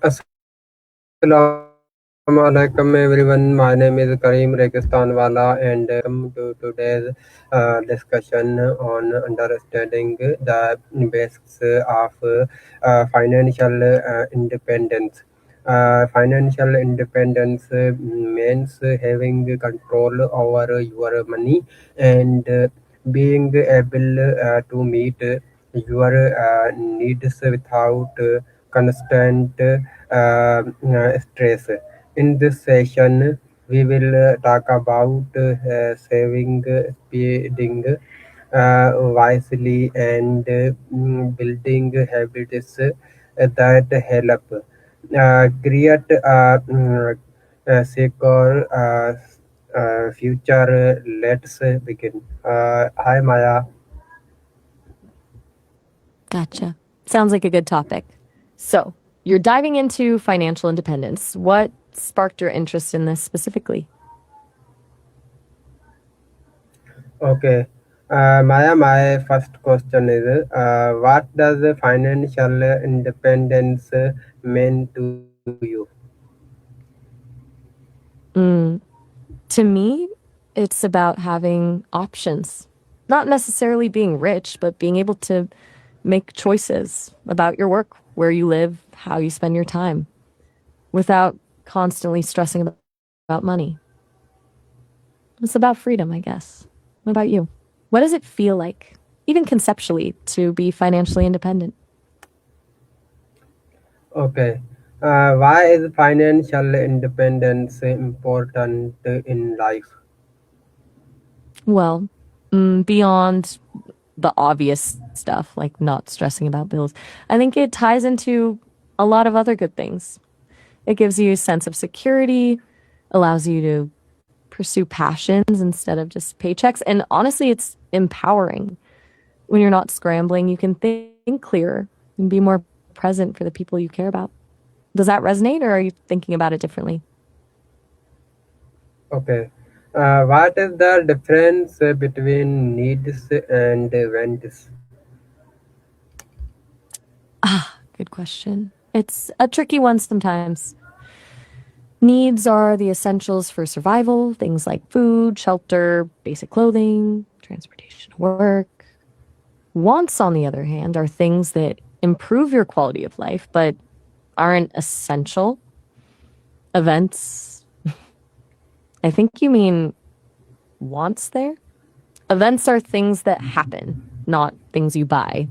Assalamu alaikum everyone. My name is Kareem Rekistanwala and welcome to today's discussion on understanding the basics of financial independence. Financial independence means having control over your money and being able to meet your needs without constant stress. In this session, we will talk about saving, speeding wisely, and building habits that help create a secure future. Let's begin. Hi, Maya. Gotcha. Sounds like a good topic. So, you're diving into financial independence. What sparked your interest in this specifically? Okay. Maya, my first question is what does financial independence mean to you? Mm, to me, it's about having options. Not necessarily being rich, but being able to make choices about your work, where you live, how you spend your time, without constantly stressing about money. It's about freedom, I guess. What about you? What does it feel like, even conceptually, to be financially independent? Okay. Why is financial independence important in life? Well, beyond the obvious stuff, like not stressing about bills, I think it ties into a lot of other good things. It gives you a sense of security, allows you to pursue passions instead of just paychecks. And honestly, it's empowering. When you're not scrambling, you can think clearer and be more present for the people you care about. Does that resonate, or are you thinking about it differently? Okay. What is the difference between needs and wants? Ah, good question. It's a tricky one sometimes. Needs are the essentials for survival, things like food, shelter, basic clothing, transportation to work. Wants, on the other hand, are things that improve your quality of life, but aren't essential. Events, I think you mean wants there? Events are things that happen, not things you buy.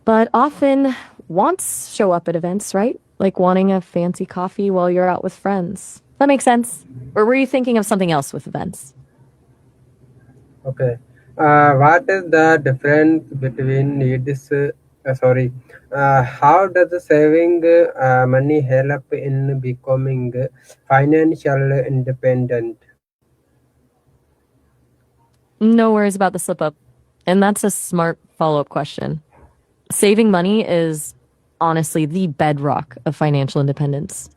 But often, wants show up at events, right? Like wanting a fancy coffee while you're out with friends. That makes sense. Or were you thinking of something else with events? Okay. What is the difference between needs? Sorry. How does saving money help in becoming financial independent? No worries about the slip up. And that's a smart follow up question. Saving money is honestly the bedrock of financial independence.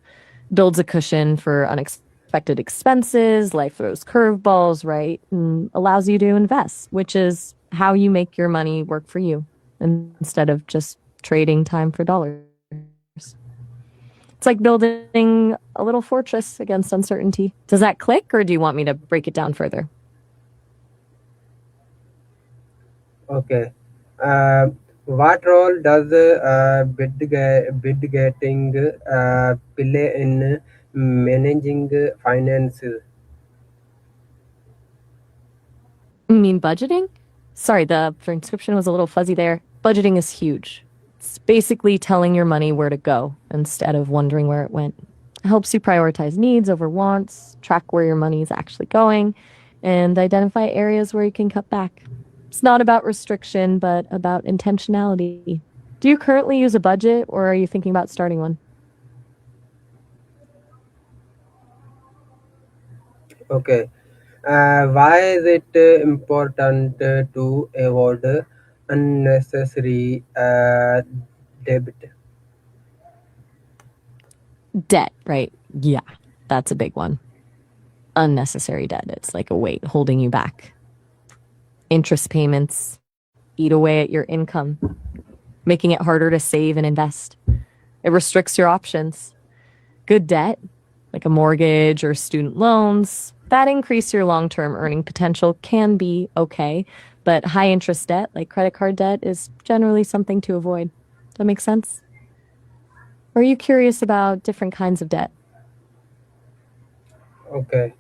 Builds a cushion for unexpected expenses, life throws curveballs, right? And allows you to invest, which is how you make your money work for you instead of just trading time for dollars. It's like building a little fortress against uncertainty. Does that click, or do you want me to break it down further? Okay. Uh, what role does bid getting play in managing finances? You mean budgeting? Sorry, the transcription was a little fuzzy there. Budgeting is huge. It's basically telling your money where to go instead of wondering where it went. It helps you prioritize needs over wants, track where your money is actually going, and identify areas where you can cut back. It's not about restriction, but about intentionality. Do you currently use a budget, or are you thinking about starting one? Okay. Why is it important to avoid unnecessary debt? Debt, right? Yeah, that's a big one. Unnecessary debt. It's like a weight holding you back. Interest payments eat away at your income, making it harder to save and invest. It restricts your options. Good debt, like a mortgage or student loans, that increase your long-term earning potential can be okay, but high interest debt, like credit card debt, is generally something to avoid. Does that make sense? Or are you curious about different kinds of debt? Okay.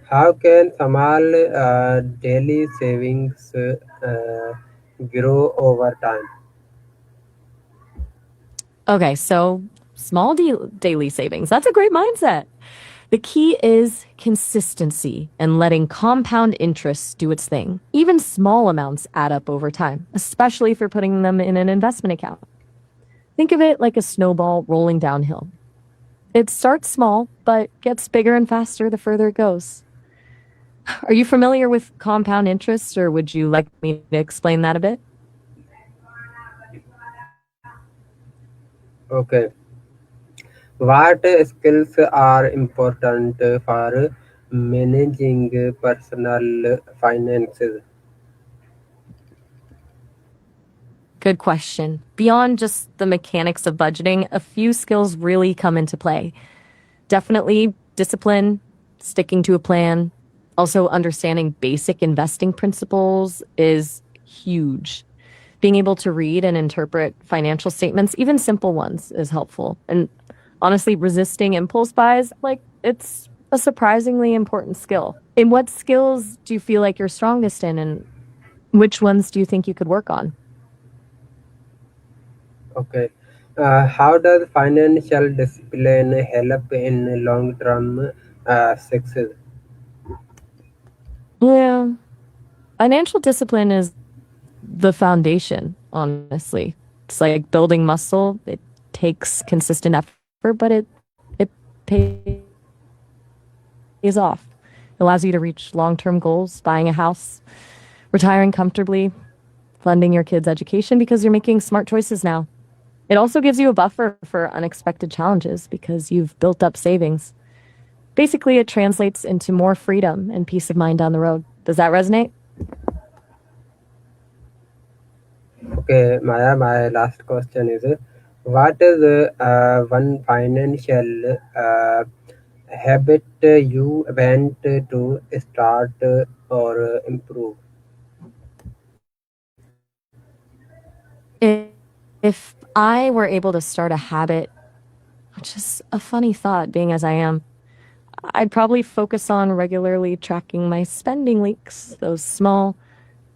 How can small daily savings grow over time? Okay, so small daily savings. That's a great mindset. The key is consistency and letting compound interest do its thing. Even small amounts add up over time, especially if you're putting them in an investment account. Think of it like a snowball rolling downhill. It starts small, but gets bigger and faster the further it goes. Are you familiar with compound interest, or would you like me to explain that a bit? Okay. What skills are important for managing personal finances? Good question. Beyond just the mechanics of budgeting, a few skills really come into play. Definitely discipline, sticking to a plan. Also, understanding basic investing principles is huge. Being able to read and interpret financial statements, even simple ones, is helpful. And honestly, resisting impulse buys, like, it's a surprisingly important skill. And what skills do you feel like you're strongest in, and which ones do you think you could work on? Okay. How does financial discipline help in long-term success? Yeah, financial discipline is the foundation, honestly. It's like building muscle. It takes consistent effort, but it pays off. It allows you to reach long-term goals, buying a house, retiring comfortably, funding your kids' education because you're making smart choices now. It also gives you a buffer for unexpected challenges because you've built up savings. Basically, it translates into more freedom and peace of mind down the road. Does that resonate? Okay, Maya, my last question is what is one financial habit you want to start or improve? If I were able to start a habit, which is a funny thought, being as I am, I'd probably focus on regularly tracking my spending leaks, those small,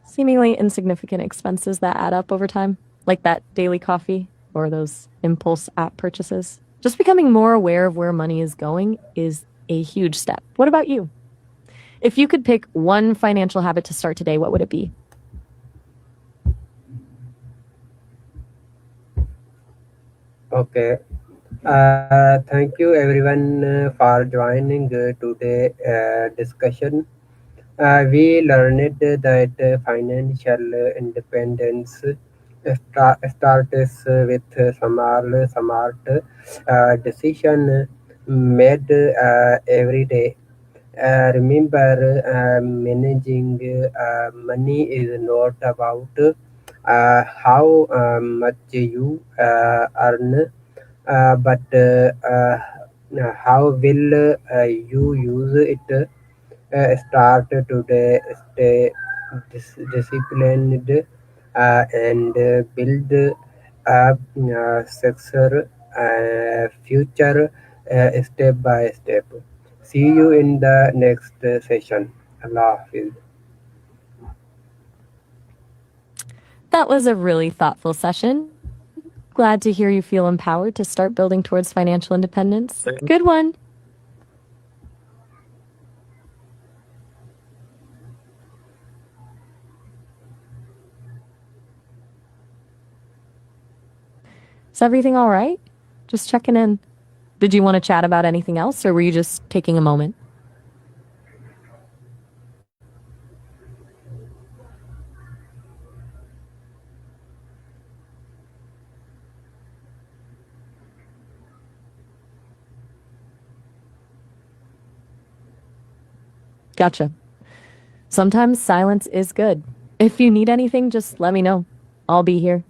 seemingly insignificant expenses that add up over time, like that daily coffee or those impulse app purchases. Just becoming more aware of where money is going is a huge step. What about you? If you could pick one financial habit to start today, what would it be? Okay. Thank you everyone for joining today discussion. We learned that financial independence starts with smart decision made every day. Remember, managing money is not about how much you earn, but how will you use it. Start today, stay disciplined, and build a successor future step by step. See you in the next session. Allah Hafiz. That was a really thoughtful session. Glad to hear you feel empowered to start building towards financial independence. Good one. Is everything all right? Just checking in. Did you want to chat about anything else, or were you just taking a moment? Gotcha. Sometimes silence is good. If you need anything, just let me know. I'll be here.